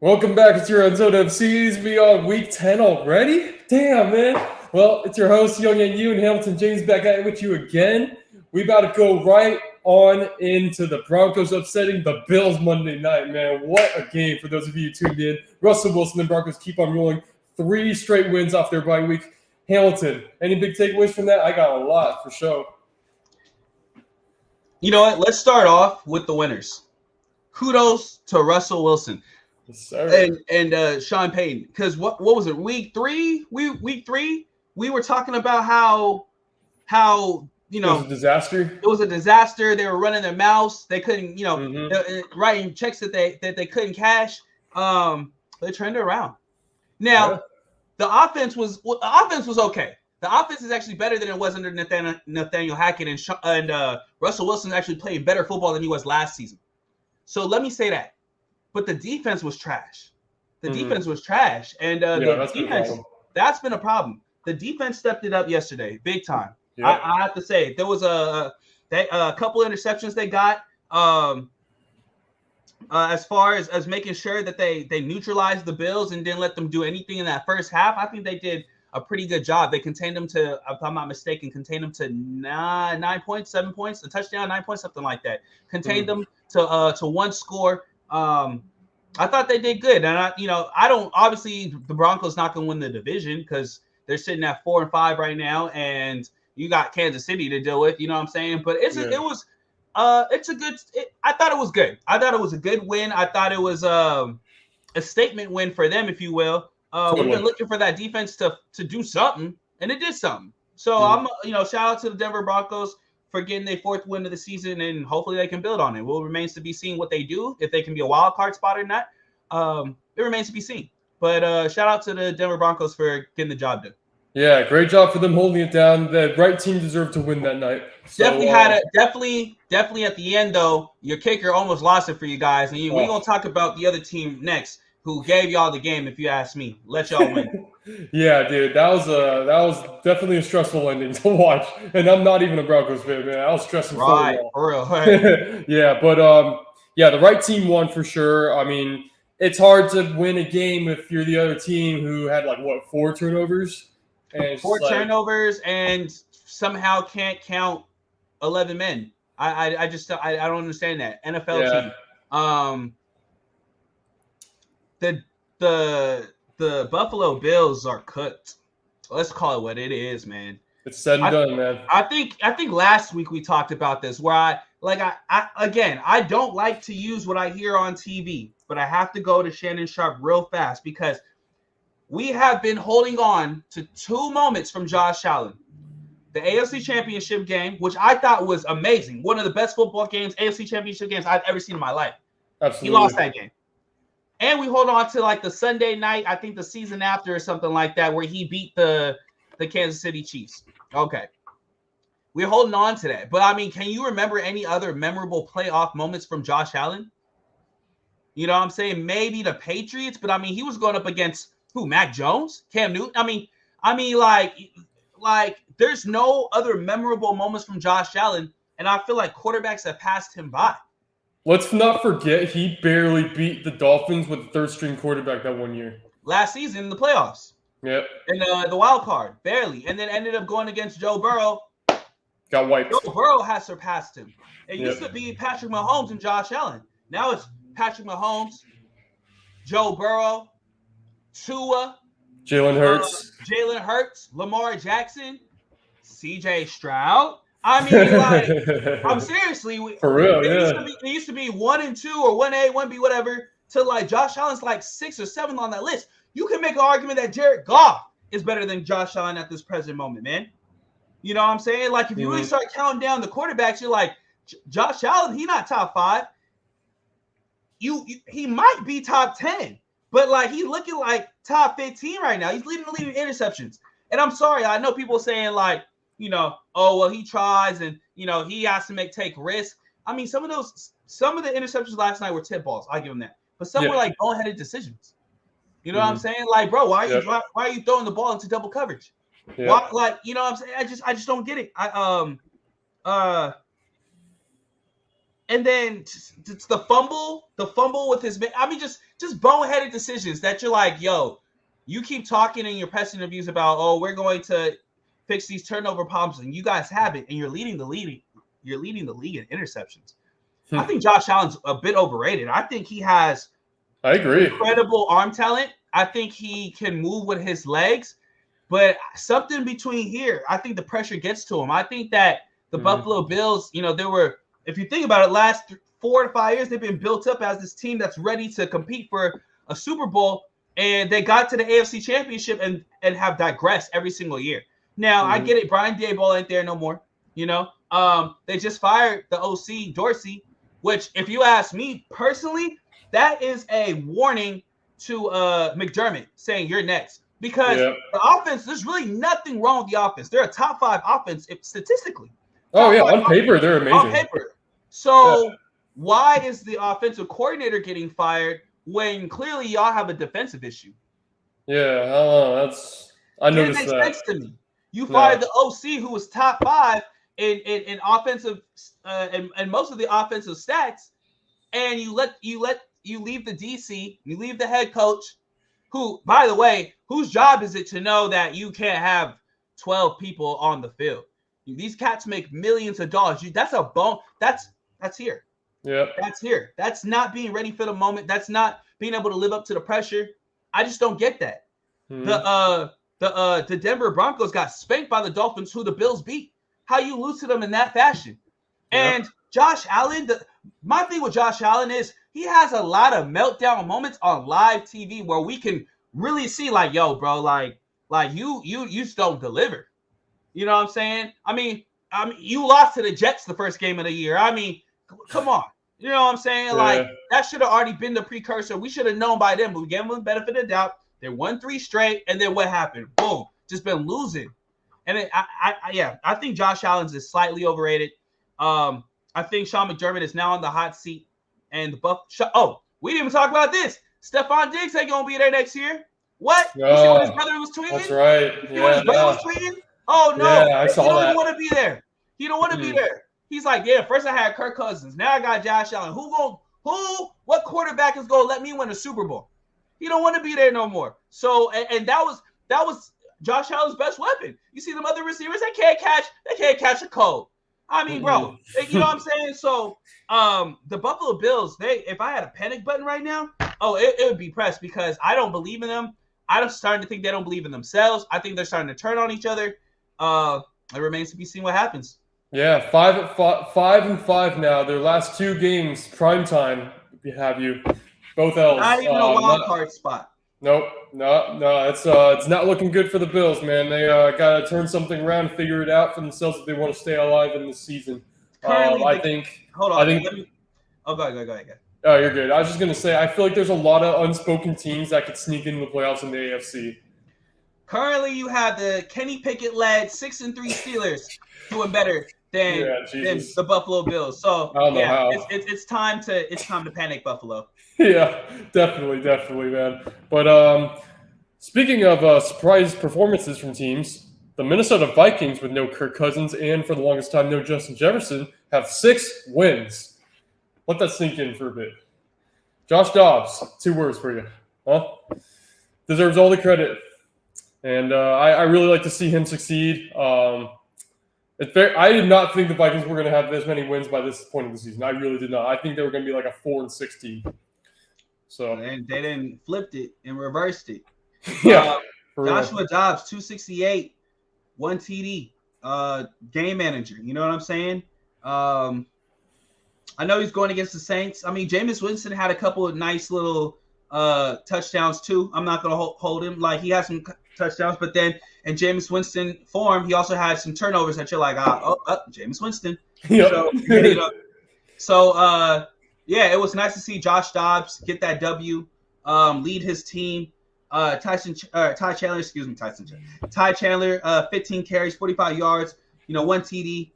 Welcome back. It's your Emcees. We are week 10 already? Damn, man. Well, it's your host, Young and You, and Hamilton James back at it with you again. We about to go right on into the Broncos upsetting the Bills Monday night, man. What a game for those of you who tuned in. Russell Wilson and Broncos keep on rolling. 3 straight wins off their bye week. Hamilton, any big takeaways from that? I got a lot for sure. You know what? Let's start off with the winners. Kudos to Russell Wilson and Sean Payton. Because what was it? Week three, we were talking about how it was a disaster. It was a disaster. They were running their mouths. They couldn't, writing checks that they couldn't cash. They turned it around. Now, the offense was okay. The offense is actually better than it was under Nathaniel Hackett, and Russell Wilson actually playing better football than he was last season. So let me say that. But the defense was trash. Defense was trash, and the defense that's been a problem. The defense stepped it up yesterday, big time. Yeah. I have to say there was a couple of interceptions they got. As far as making sure that they neutralized the Bills and didn't let them do anything in that first half, I think they did a pretty good job. They contained them to, if I'm not mistaken, 9 points, 7 points, a touchdown, 9 points, something like that. Contained them to one score. I thought they did good, and I don't. Obviously, the Broncos not going to win the division because they're sitting at 4-5 right now, and you got Kansas City to deal with. You know what I'm saying? But it's a good. I thought it was good. I thought it was a good win. I thought it was a statement win for them, if you will. We've been looking for that defense to do something, and it did something. So I'm, shout out to the Denver Broncos for getting their 4th win of the season, and hopefully they can build on it. Well, it remains to be seen what they do, if they can be a wild card spot or not. It remains to be seen. But shout out to the Denver Broncos for getting the job done. Yeah, great job for them holding it down. The right team deserved to win that night. So, definitely at the end though. Your kicker almost lost it for you guys, and we're gonna talk about the other team next, who gave y'all the game. If you ask me, let y'all win. Yeah, dude, that was definitely a stressful ending to watch, and I'm not even a Broncos fan, man. I was stressing for real. Right. Yeah, but the right team won for sure. I mean, it's hard to win a game if you're the other team who had 4 turnovers. And 4 turnovers and somehow can't count 11 men. I don't understand that. NFL team. The Buffalo Bills are cooked. Let's call it what it is, man. It's said and done, man. I think last week we talked about this where I don't like to use what I hear on TV, but I have to go to Shannon Sharpe real fast because we have been holding on to 2 moments from Josh Allen. The AFC Championship game, which I thought was amazing. One of the best football games, AFC Championship games I've ever seen in my life. Absolutely. He lost that game. And we hold on to the Sunday night, I think the season after or something like that, where he beat the Kansas City Chiefs. Okay. We're holding on to that. But, I mean, can you remember any other memorable playoff moments from Josh Allen? You know what I'm saying? Maybe the Patriots, but, I mean, he was going up against who? Mac Jones? Cam Newton? I mean, there's no other memorable moments from Josh Allen, and I feel like quarterbacks have passed him by. Let's not forget he barely beat the Dolphins with the 3rd-string quarterback that one year. Last season in the playoffs. Yep. And the wild card, barely. And then ended up going against Joe Burrow. Got wiped. Joe Burrow has surpassed him. It used to be Patrick Mahomes and Josh Allen. Now it's Patrick Mahomes, Joe Burrow, Tua, Jalen Hurts, Lamar Jackson, CJ Stroud. I mean, I'm seriously for real. It used to be 1 and 2 or 1A, 1B, whatever. To Josh Allen's 6th or 7th on that list. You can make an argument that Jared Goff is better than Josh Allen at this present moment, man. You know what I'm saying? If you really start counting down the quarterbacks, you're like, Josh Allen, he not top 5. He might be top 10. But, he's looking like top 15 right now. He's leading the league in interceptions. And I'm sorry. I know people saying, oh, well, he tries and, he has to take risks. I mean, some of the interceptions last night were tip balls. I give him that. But some were, ball-headed decisions. You know what I'm saying? Bro, why are you throwing the ball into double coverage? Why, you know what I'm saying? I just don't get it. And then it's the fumble with his. I mean, just just boneheaded decisions that you're like, yo, you keep talking in your press interviews about, oh, we're going to fix these turnover problems, and you guys have it, and you're leading the league. You're leading the league in interceptions. I think Josh Allen's a bit overrated. I think he has incredible arm talent. I think he can move with his legs, but something between here, I think the pressure gets to him. I think that the Buffalo Bills, if you think about it, last 4 to 5 years, they've been built up as this team that's ready to compete for a Super Bowl, and they got to the AFC Championship and have digressed every single year. Now, I get it. Brian Daboll ain't there no more. They just fired the OC, Dorsey, which, if you ask me personally, that is a warning to McDermott saying you're next. Because the offense, there's really nothing wrong with the offense. They're a top 5 offense statistically. On paper, they're amazing. On paper. So why is the offensive coordinator getting fired when clearly y'all have a defensive issue? Yeah, I noticed that. It makes sense to me. You fired the OC, who was top 5 in offensive and most of the offensive stats, and you leave the DC, you leave the head coach, who, by the way, whose job is it to know that you can't have 12 people on the field? These cats make millions of dollars. That's a bone. That's here. Yeah. That's here. That's not being ready for the moment. That's not being able to live up to the pressure. I just don't get that. The Denver Broncos got spanked by the Dolphins, who the Bills beat. How you lose to them in that fashion? And Josh Allen, my thing with Josh Allen is he has a lot of meltdown moments on live TV where we can really see, like, yo, bro, like you just don't deliver. You know what I'm saying? I mean, you lost to the Jets the first game of the year. I mean, come on. You know what I'm saying? Yeah. Like, that should have already been the precursor. We should have known by then, but we gave them the benefit of the doubt. They won 3 straight, and then what happened? Boom. Just been losing. And I think Josh Allen is slightly overrated. I think Sean McDermott is now on the hot seat. And we didn't even talk about this. Stephon Diggs ain't going to be there next year. What? You see what his brother was tweeting? That's right. You see what his brother was tweeting? Oh, no. Yeah, I saw he don't that. want to be there. He don't want to be there. He's like, first I had Kirk Cousins. Now I got Josh Allen. What quarterback is going to let me win a Super Bowl? He don't want to be there no more. So, and that was Josh Allen's best weapon. You see them other receivers, they can't catch a cold. I mean, bro, you know what I'm saying? So, the Buffalo Bills, if I had a panic button right now, it would be pressed because I don't believe in them. I'm starting to think they don't believe in themselves. I think they're starting to turn on each other. It remains to be seen what happens. Yeah, 5-5 now. Their last 2 games, primetime, have you. Both L's. Not even a wild card spot. Nope. No. It's not looking good for the Bills, man. They got to turn something around and figure it out for themselves if they want to stay alive in this season. I think. Hold on. Go ahead. Oh, you're good. I was just going to say, I feel like there's a lot of unspoken teams that could sneak into the playoffs in the AFC. Currently, you have the Kenny Pickett-led 6-3 Steelers doing better than the Buffalo Bills. So it's time to panic, Buffalo. Yeah, definitely, man. But speaking of surprise performances from teams, the Minnesota Vikings, with no Kirk Cousins and for the longest time no Justin Jefferson, have 6 wins. Let that sink in for a bit. Josh Dobbs, 2 words for you. Deserves all the credit. And I really like to see him succeed. I did not think the Vikings were going to have this many wins by this point of the season. I really did not. I think they were going to be like a 4-6 team. So they didn't flipped it and reversed it. Yeah. Joshua Dobbs, 268, 1 TD, game manager. You know what I'm saying? I know he's going against the Saints. I mean, Jameis Winston had a couple of nice little touchdowns too. I'm not going to hold him. Like, he has some touchdowns, but then in Jameis Winston form, he also had some turnovers that you're like, Jameis Winston. Yep. It was nice to see Josh Dobbs get that W, lead his team. Ty Chandler, 15 carries, 45 yards, 1 TD.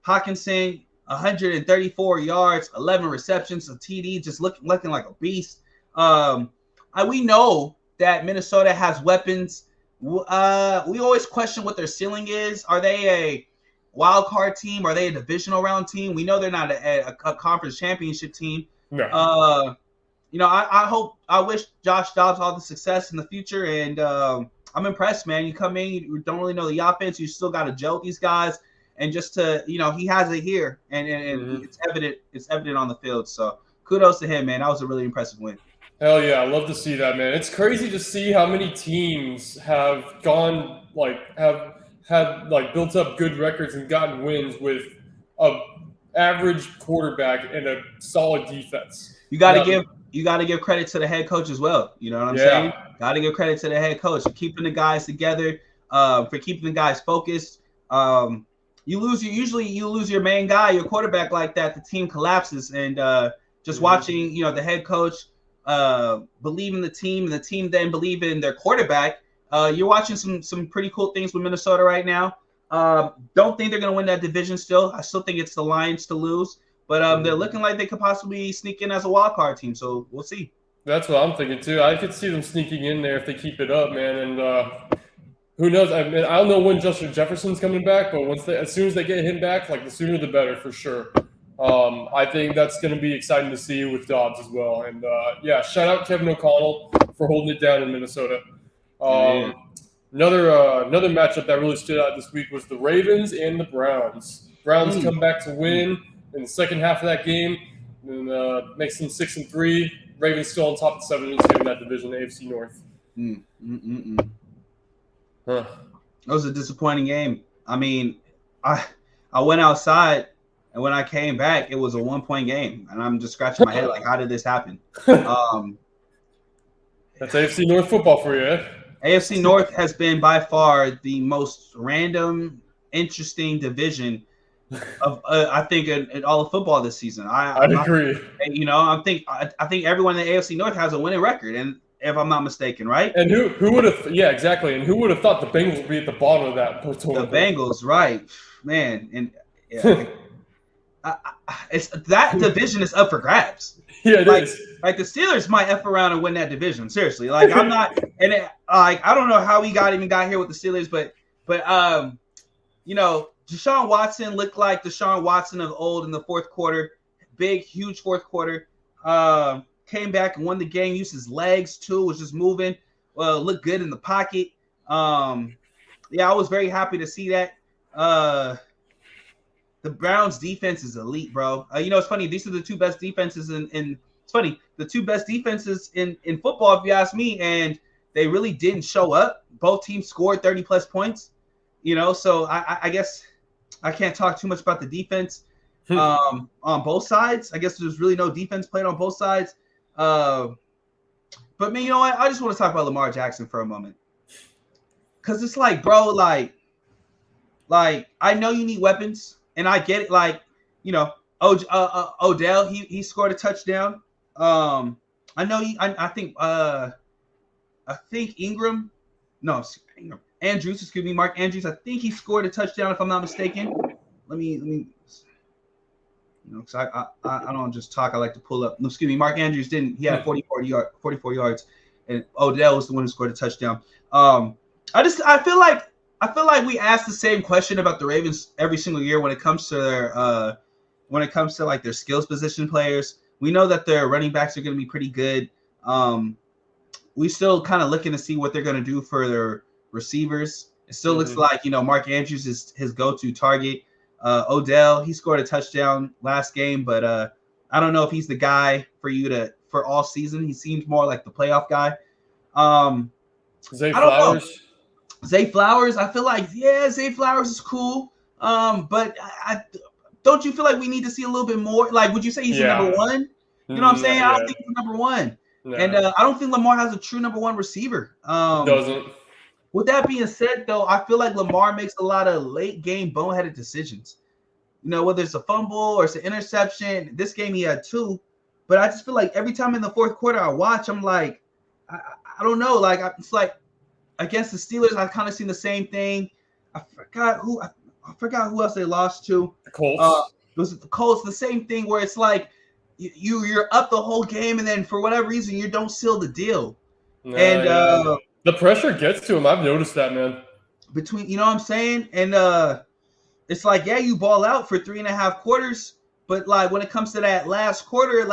Hawkinson, 134 yards, 11 receptions, a TD, just looking like a beast. We know that Minnesota has weapons. We always question what their ceiling is. Are they a wild card team? Are they a divisional round team? We know they're not a conference championship team. No. I wish Josh Dobbs all the success in the future, and I'm impressed, man. You come in, you don't really know the offense, you still got to gel these guys, and just to, he has it here, and it's evident. It's evident on the field. So kudos to him, man. That was a really impressive win. Hell yeah, I love to see that, man. It's crazy to see how many teams have gone have had built up good records and gotten wins with a average quarterback and a solid defense. You got to give credit to the head coach as well. You know what I'm saying? Got to give credit to the head coach for keeping the guys together, for keeping the guys focused. Usually you lose your main guy, your quarterback like that, the team collapses. And just watching, the head coach believe in the team, and the team then believe in their quarterback. You're watching some pretty cool things with Minnesota right now. Don't think they're going to win that division still. I still think it's the Lions to lose. But they're looking like they could possibly sneak in as a wild card team. So we'll see. That's what I'm thinking too. I could see them sneaking in there if they keep it up, man. And who knows? I mean, I don't know when Justin Jefferson's coming back, but as soon as they get him back, the sooner the better for sure. I think that's going to be exciting to see with Dobbs as well. And shout out Kevin O'Connell for holding it down in Minnesota. Another matchup that really stood out this week was the Ravens and the Browns. Browns come back to win in the second half of that game, and makes them 6-3. Ravens still on top of 7-2 in that division, the AFC North. Huh. That was a disappointing game. I mean, I went outside, and when I came back, it was a 1-point game, and I'm just scratching my head how did this happen? That's AFC North football for you, eh? AFC North has been by far the most random, interesting division of I think in all of football this season. I agree. I think everyone in the AFC North has a winning record, and if I'm not mistaken, right? And who would have? Yeah, exactly. And who would have thought the Bengals would be at the bottom of that? The Bengals, right, man, and it's that division is up for grabs. Yeah, it is. The Steelers might F around and win that division. Seriously, I'm not, and I don't know how we even got here with the Steelers, but Deshaun Watson looked like Deshaun Watson of old in the fourth quarter. Big, huge fourth quarter. Came back and won the game. Used his legs too. Was just moving. Looked good in the pocket. I was very happy to see that. The Browns defense is elite, bro. It's funny. These are the two best defenses in it's funny. The two best defenses in football, if you ask me, and they really didn't show up. Both teams scored 30+ points. So I guess I can't talk too much about the defense on both sides. I guess there's really no defense played on both sides. But man, you know what? I just want to talk about Lamar Jackson for a moment. Cause it's bro, I know you need weapons, and I get it. Odell, he scored a touchdown. I know I think Ingram. Andrews, excuse me, Mark Andrews. I think he scored a touchdown, if I'm not mistaken. Let me, because I don't just talk. I like to pull up. No, excuse me, Mark Andrews didn't. He had 44 yards, and Odell was the one who scored a touchdown. I feel like we ask the same question about the Ravens every single year when it comes to their their skills position players. We know that their running backs are going to be pretty good. We still kind of looking to see what they're going to do for their receivers. It still looks like Mark Andrews is his go-to target. Odell, he scored a touchdown last game, but I don't know if he's the guy for all season. He seems more like the playoff guy. Zay Flowers. Zay Flowers, I feel like Zay Flowers is cool. But I don't you feel like we need to see a little bit more? Would you say he's the number one? You know what I'm saying? I don't think he's number one. No. And I don't think Lamar has a true number one receiver. Doesn't. With that being said, though, I feel like Lamar makes a lot of late game boneheaded decisions. Whether it's a fumble or it's an interception. This game he had 2, but I just feel like every time in the fourth quarter I watch, I'm like, I don't know. It's like against the Steelers, I've kind of seen the same thing. I forgot who else they lost to. The Colts. It was the Colts. The same thing where it's like you're up the whole game, and then for whatever reason you don't seal the deal. The pressure gets to him. I've noticed that, man. Between, what I'm saying? And it's like, you ball out for 3.5 quarters, But like when it comes to that last quarter,